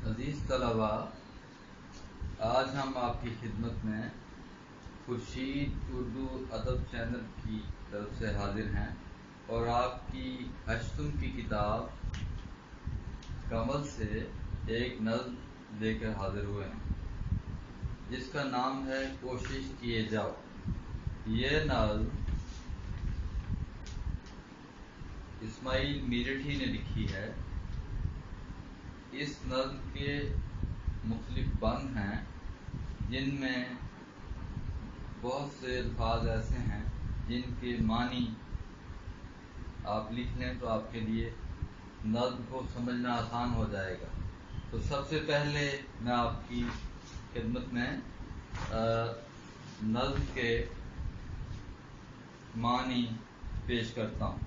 عزیز طلباء، آج ہم آپ کی خدمت میں خورشید اردو ادب چینل کی طرف سے حاضر ہیں اور آپ کی ہشتم کی کتاب کمل سے ایک نظم لے کر حاضر ہوئے ہیں جس کا نام ہے کوشش کیے جاؤ۔ یہ نظم اسماعیل میرٹھی نے لکھی ہے۔ اس نظم کے مختلف بند ہیں جن میں بہت سے الفاظ ایسے ہیں جن کے معنی آپ لکھ لیں تو آپ کے لیے نظم کو سمجھنا آسان ہو جائے گا۔ تو سب سے پہلے میں آپ کی خدمت میں نظم کے معنی پیش کرتا ہوں۔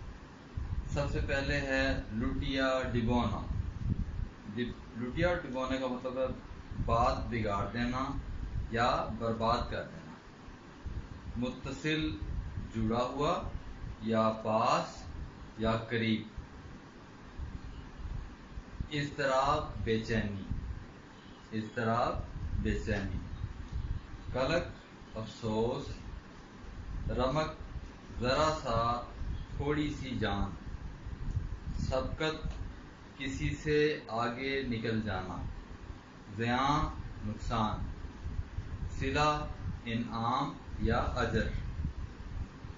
سب سے پہلے ہے لٹیا ڈبونا۔ لٹیا ڈبونے کا مطلب ہے بات بگاڑ دینا یا برباد کر دینا۔ متصل جڑا ہوا یا پاس یا قریب۔ اضطراب بے چینی۔ قلق افسوس۔ رمق ذرا سا تھوڑی سی جان۔ سبقت کسی سے آگے نکل جانا۔ زیاں نقصان۔ صلہ انعام یا اجر۔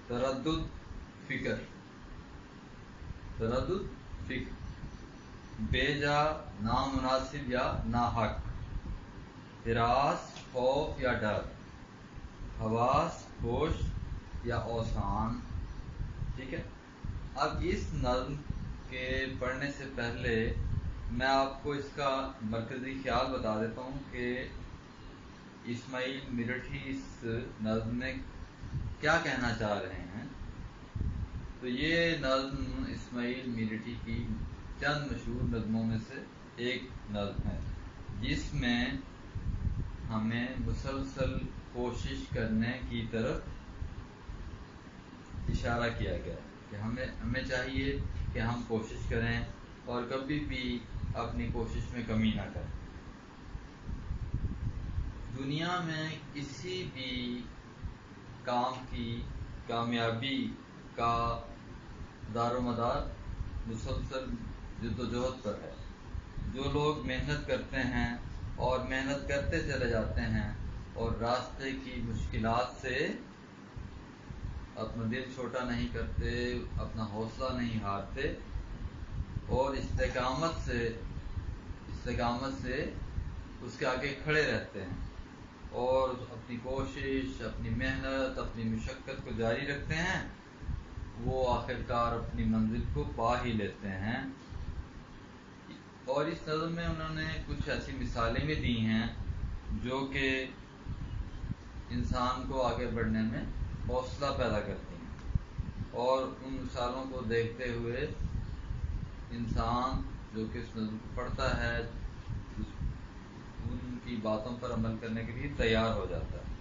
تردد فکر۔ بے جا نامناسب یا ناحق۔ ہراس خوف یا ڈر۔ حواس ہوش یا اوسان۔ ٹھیک ہے۔ اب اس نظم کے پڑھنے سے پہلے میں آپ کو اس کا مرکزی خیال بتا دیتا ہوں کہ اسماعیل میرٹھی اس نظم میں کیا کہنا چاہ رہے ہیں۔ تو یہ نظم اسماعیل میرٹھی کی چند مشہور نظموں میں سے ایک نظم ہے جس میں ہمیں مسلسل کوشش کرنے کی طرف اشارہ کیا گیا ہے کہ ہمیں چاہیے کہ ہم کوشش کریں اور کبھی بھی اپنی کوشش میں کمی نہ کریں۔ دنیا میں کسی بھی کام کی کامیابی کا دار و مدار مسلسل جدوجہد پر ہے۔ جو لوگ محنت کرتے ہیں اور محنت کرتے چلے جاتے ہیں اور راستے کی مشکلات سے اپنا دل چھوٹا نہیں کرتے، اپنا حوصلہ نہیں ہارتے اور استقامت سے اس کے آگے کھڑے رہتے ہیں اور اپنی کوشش، اپنی محنت، اپنی مشقت کو جاری رکھتے ہیں، وہ آخرکار اپنی منزل کو پا ہی لیتے ہیں۔ اور اس نظم میں انہوں نے کچھ ایسی مثالیں بھی دی ہیں جو کہ انسان کو آگے بڑھنے میں حوصلہ پیدا کرتی ہیں، اور ان مثالوں کو دیکھتے ہوئے انسان جو کہ اس نظم کو پڑھتا ہے ان کی باتوں پر عمل کرنے کے لیے تیار ہو جاتا ہے۔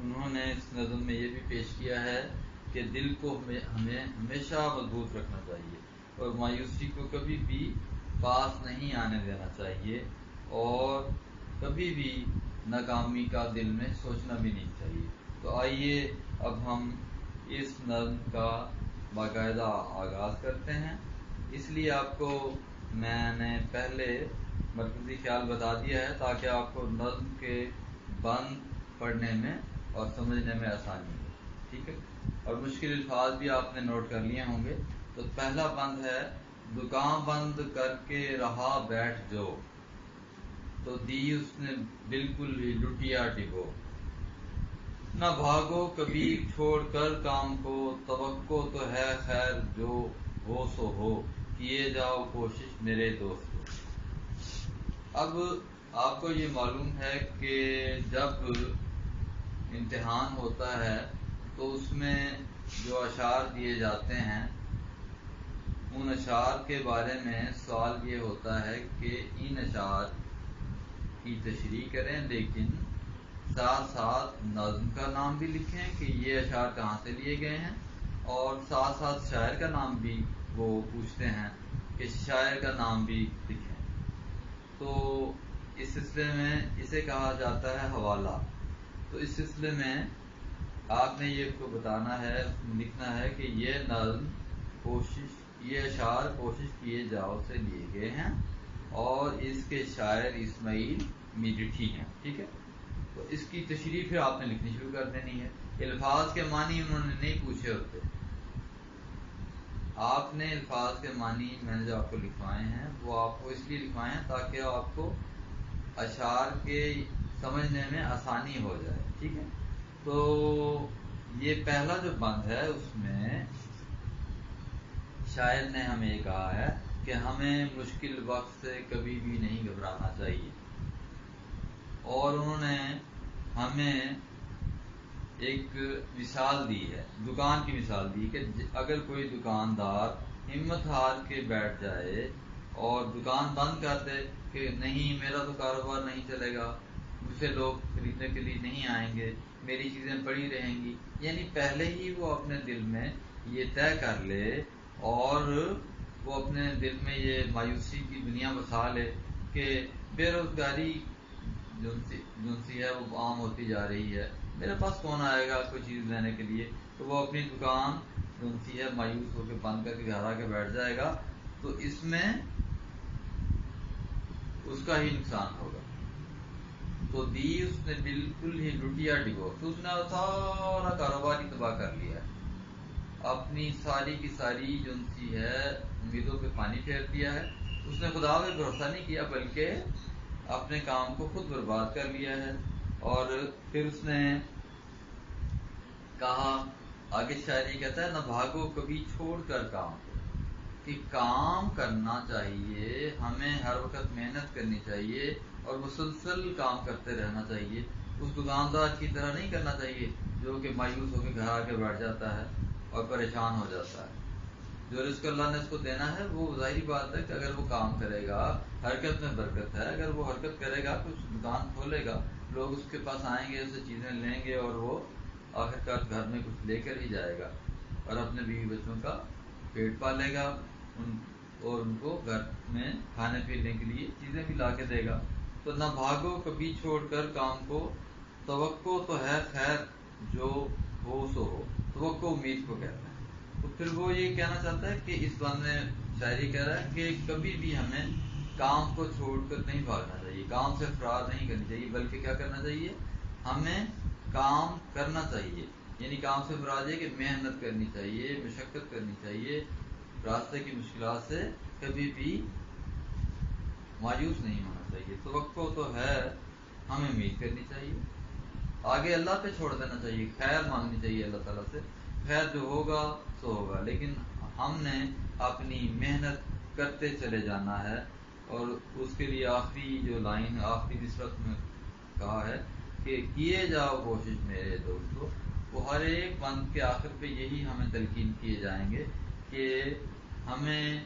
انہوں نے اس نظم میں یہ بھی پیش کیا ہے کہ دل کو ہمیں ہمیشہ مضبوط رکھنا چاہیے اور مایوسی کو کبھی بھی پاس نہیں آنے دینا چاہیے اور کبھی بھی ناکامی کا دل میں سوچنا بھی نہیں چاہیے۔ تو آئیے اب ہم اس نظم کا باقاعدہ آغاز کرتے ہیں۔ اس لیے آپ کو میں نے پہلے مرکزی خیال بتا دیا ہے تاکہ آپ کو نظم کے بند پڑھنے میں اور سمجھنے میں آسانی ہو۔ ٹھیک ہے۔ اور مشکل الفاظ بھی آپ نے نوٹ کر لیے ہوں گے۔ تو پہلا بند ہے دکان بند کر کے رہا بیٹھ جو، تو دی اس نے بالکل ہی لٹیا ڈبو۔ نہ بھاگو کبھی چھوڑ کر کام کو، توقع تو ہے خیر جو ہو سو ہو، کیے جاؤ کوشش میرے دوستو۔ اب آپ کو یہ معلوم ہے کہ جب امتحان ہوتا ہے تو اس میں جو اشعار دیے جاتے ہیں ان اشعار کے بارے میں سوال یہ ہوتا ہے کہ ان اشعار کی تشریح کریں، لیکن ساتھ ساتھ نظم کا نام بھی لکھیں کہ یہ اشعار کہاں سے لیے گئے ہیں، اور ساتھ ساتھ شاعر کا نام بھی وہ پوچھتے ہیں کہ شاعر کا نام بھی لکھیں. تو اس سلسلے میں اسے کہا جاتا ہے حوالہ. تو اس سلسلے میں آپ نے یہ کو بتانا ہے، لکھنا ہے کہ یہ نظم یہ اشعار کوشش کیے جاؤ سے لیے گئے ہیں اور اس کے شاعر اسماعیل میرٹھی ہیں. ٹھیک ہے، تو اس کی تشریح پھر آپ نے لکھنی شروع کر دینی ہے. الفاظ کے معنی انہوں نے نہیں پوچھے ہوتے، آپ نے الفاظ کے معنی میں نے جو آپ کو لکھوائے ہیں وہ آپ کو اس لیے لکھوائے ہیں تاکہ آپ کو اشعار کے سمجھنے میں آسانی ہو جائے. ٹھیک ہے، تو یہ پہلا جو بند ہے اس میں شاعر نے ہمیں یہ کہا ہے کہ ہمیں مشکل وقت سے کبھی بھی نہیں گھبرانا چاہیے، اور انہوں نے ہمیں ایک مثال دی ہے، دکان کی مثال دی کہ اگر کوئی دکاندار ہمت ہار کے بیٹھ جائے اور دکان بند کر دے کہ نہیں میرا تو کاروبار نہیں چلے گا، مجھ سے لوگ خریدنے کے لیے نہیں آئیں گے، میری چیزیں پڑی رہیں گی، یعنی پہلے ہی وہ اپنے دل میں یہ طے کر لے اور وہ اپنے دل میں یہ مایوسی کی دنیا بسا لے کہ بے روزگاری جو سی ہے وہ عام ہوتی جا رہی ہے، میرے پاس کون آئے گا کوئی چیز لینے کے لیے، تو وہ اپنی دکان جو سی ہے مایوس ہو کے بند کر کے گھر آ کے بیٹھ جائے گا، تو اس میں اس کا ہی نقصان ہوگا. تو دی اس نے بالکل ہی لٹیا ڈگو، تو اس نے سارا کاروبار ہی تباہ کر لیا ہے، اپنی ساری کی ساری جو سی ہے امیدوں پہ پانی پھیر دیا ہے. اس نے خدا پہ بھروسہ نہیں کیا بلکہ اپنے کام کو خود برباد کر لیا ہے. اور پھر اس نے کہا، آگے شاعری کہتا ہے، نہ بھاگو کبھی چھوڑ کر کام کو، کہ کام کرنا چاہیے، ہمیں ہر وقت محنت کرنی چاہیے اور مسلسل کام کرتے رہنا چاہیے. اس دکاندار کی طرح نہیں کرنا چاہیے جو کہ مایوس ہو کے گھر آ کے بیٹھ جاتا ہے اور پریشان ہو جاتا ہے. جو رزق اللہ نے اس کو دینا ہے وہ ظاہری بات ہے کہ اگر وہ کام کرے گا، حرکت میں برکت ہے، اگر وہ حرکت کرے گا کچھ دکان کھولے گا، لوگ اس کے پاس آئیں گے، اسے چیزیں لیں گے اور وہ آخرکار گھر میں کچھ لے کر ہی جائے گا اور اپنے بیوی بچوں کا پیٹ پالے گا اور ان کو گھر میں کھانے پینے کے لیے چیزیں بھی لا کے دے گا. تو نہ بھاگو کبھی چھوڑ کر کام کو، توقع تو ہے خیر جو ہو سو ہو، توقع امید کو کہتے ہیں. تو پھر وہ یہ کہنا چاہتا ہے کہ اس بند میں شاعری کہہ رہا ہے کہ کبھی بھی ہمیں کام کو چھوڑ کر نہیں بھاگنا چاہیے، کام سے فرار نہیں کرنی چاہیے، بلکہ کیا کرنا چاہیے، ہمیں کام کرنا چاہیے. یعنی کام سے مراد یہ کہ محنت کرنی چاہیے، مشقت کرنی چاہیے، راستے کی مشکلات سے کبھی بھی مایوس نہیں ہونا چاہیے. توقع تو ہے، ہمیں امید کرنی چاہیے، آگے اللہ پہ چھوڑ دینا چاہیے، خیر مانگنی چاہیے اللہ تعالیٰ سے، خیر جو ہوگا سو ہوگا، لیکن ہم نے اپنی محنت کرتے چلے جانا ہے. اور اس کے لیے آخری جو لائن آخری نسبت میں کہا ہے کہ کیے جاؤ کوشش میرے دوستو. وہ ہر ایک بند کے آخر پہ یہی ہمیں تلقین کیے جائیں گے کہ ہمیں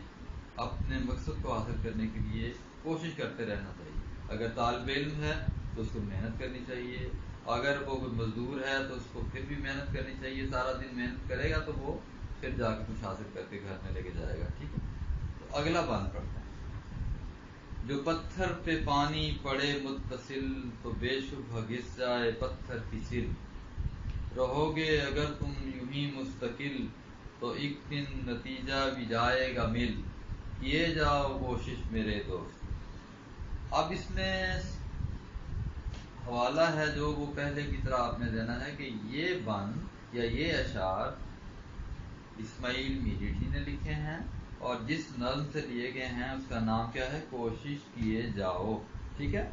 اپنے مقصد کو حاصل کرنے کے لیے کوشش کرتے رہنا چاہیے. اگر طالب علم ہے تو اس کو محنت کرنی چاہیے، اگر وہ کوئی مزدور ہے تو اس کو پھر بھی محنت کرنی چاہیے، سارا دن محنت کرے گا تو وہ پھر جا کے کچھ حاصل کر کے گھر میں لے کے جائے گا. ٹھیک ہے، تو اگلا بند پڑھتے ہیں. جو پتھر پہ پانی پڑے متصل، تو بے شبہ گھس جائے پتھر کی سل. رہو گے اگر تم یوں ہی مستقل، تو ایک دن نتیجہ بھی جائے گا مل. کیے جاؤ کوشش میرے دوست. اب اس میں حوالہ ہے جو وہ پہلے کی طرح آپ نے دینا ہے کہ یہ بند یا یہ اشعار اسماعیل میرٹھی نے لکھے ہیں اور جس نظم سے لیے گئے ہیں اس کا نام کیا ہے، کوشش کیے جاؤ. ٹھیک ہے،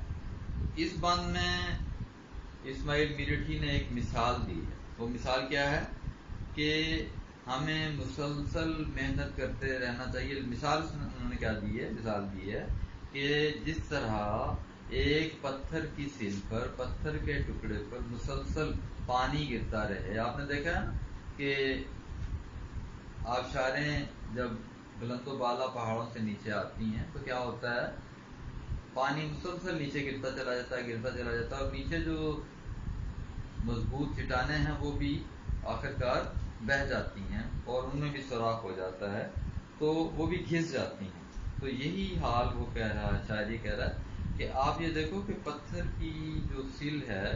اس بند میں اسماعیل میرٹھی نے ایک مثال دی ہے. وہ مثال کیا ہے کہ ہمیں مسلسل محنت کرتے رہنا چاہیے. مثال انہوں نے کیا دی ہے، مثال دی ہے کہ جس طرح ایک پتھر کی سل پر، پتھر کے ٹکڑے پر مسلسل پانی گرتا رہے. آپ نے دیکھا ہے نا کہ آبشاریں جب بلند و بالا پہاڑوں سے نیچے آتی ہیں تو کیا ہوتا ہے، پانی مسلسل نیچے گرتا چلا جاتا ہے، گرتا چلا جاتا ہے، اور نیچے جو مضبوط چٹانیں ہیں وہ بھی آخرکار بہہ جاتی ہیں اور ان میں بھی سوراخ ہو جاتا ہے، تو وہ بھی گھس جاتی ہیں. تو یہی حال وہ کہہ رہا ہے، شاعر یہ کہہ رہا ہے کہ آپ یہ دیکھو کہ پتھر کی جو سل ہے،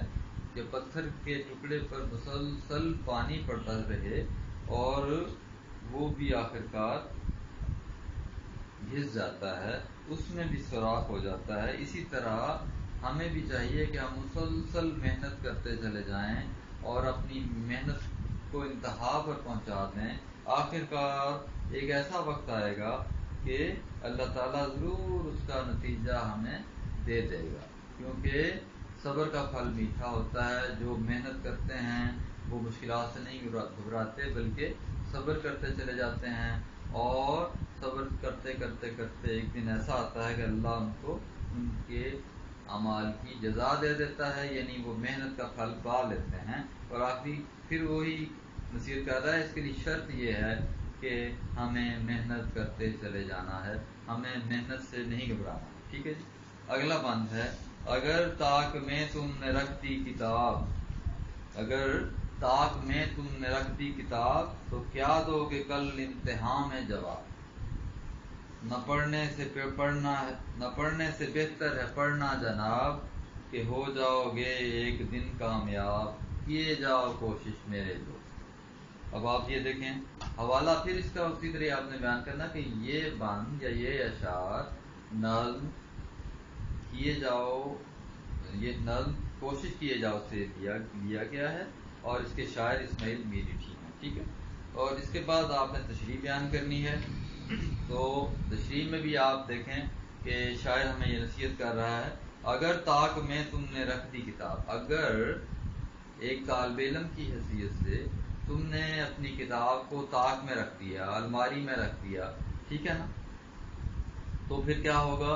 کہ پتھر کے ٹکڑے پر مسلسل پانی پڑتا رہے اور وہ بھی آخرکار گھس جاتا ہے، اس میں بھی سوراخ ہو جاتا ہے. اسی طرح ہمیں بھی چاہیے کہ ہم مسلسل محنت کرتے چلے جائیں اور اپنی محنت کو انتہا پر پہنچا دیں. آخرکار ایک ایسا وقت آئے گا کہ اللہ تعالیٰ ضرور اس کا نتیجہ ہمیں دے دے گا، کیونکہ صبر کا پھل میٹھا ہوتا ہے. جو محنت کرتے ہیں وہ مشکلات سے نہیں گھبراتے، بلکہ صبر کرتے چلے جاتے ہیں، اور صبر کرتے کرتے کرتے ایک دن ایسا آتا ہے کہ اللہ ان کو ان کے اعمال کی جزا دے دیتا ہے، یعنی وہ محنت کا پھل پا لیتے ہیں. اور آخری پھر وہی نصیحت کر رہا ہے، اس کے لیے شرط یہ ہے کہ ہمیں محنت کرتے چلے جانا ہے، ہمیں محنت سے نہیں گھبرانا. ٹھیک ہے جی. اگلا بند ہے، اگر طاق میں تم نے رکھ دی کتاب، اگر طاق میں تم نے رکھ دی کتاب تو کیا دو گے کل امتحان میں جواب. نہ پڑھنے سے بہتر ہے پڑھنا جناب، کہ ہو جاؤ گے ایک دن کامیاب، کیے جاؤ کوشش میرے دوست. اب آپ یہ دیکھیں حوالہ پھر اس کا اسی طرح آپ نے بیان کرنا کہ یہ بند یا یہ اشعار نظم کیے جاؤ، یہ نظم کوشش کیے جاؤ سے لیا گیا ہے، اور اس کے شاعر اسماعیل میرٹھی ہیں. ٹھیک ہے. اور اس کے بعد آپ نے تشریح بیان کرنی ہے. تو تشریح میں بھی آپ دیکھیں کہ شاعر ہمیں یہ نصیحت کر رہا ہے، اگر طاق میں تم نے رکھ دی کتاب، اگر ایک طالب علم کی حیثیت سے تم نے اپنی کتاب کو طاق میں رکھ دیا، الماری میں رکھ دیا، ٹھیک ہے نا، تو پھر کیا ہوگا؟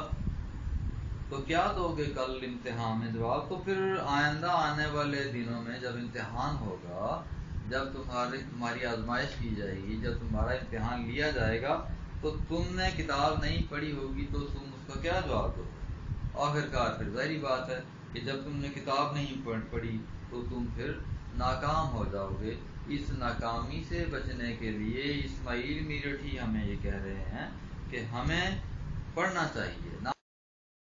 تو کیا دو گے کل امتحان میں جواب. تو پھر آئندہ آنے والے دنوں میں جب امتحان ہوگا، جب تمہاری آزمائش کی جائے گی، جب تمہارا امتحان لیا جائے گا، تو تم نے کتاب نہیں پڑھی ہوگی تو تم اس کا کیا جواب دو گے؟ آخرکار پھر ظاہری بات ہے کہ جب تم نے کتاب نہیں پڑھی تو تم پھر ناکام ہو جاؤ گے. اس ناکامی سے بچنے کے لیے اسماعیل میرٹھی ہمیں یہ کہہ رہے ہیں کہ ہمیں پڑھنا چاہیے.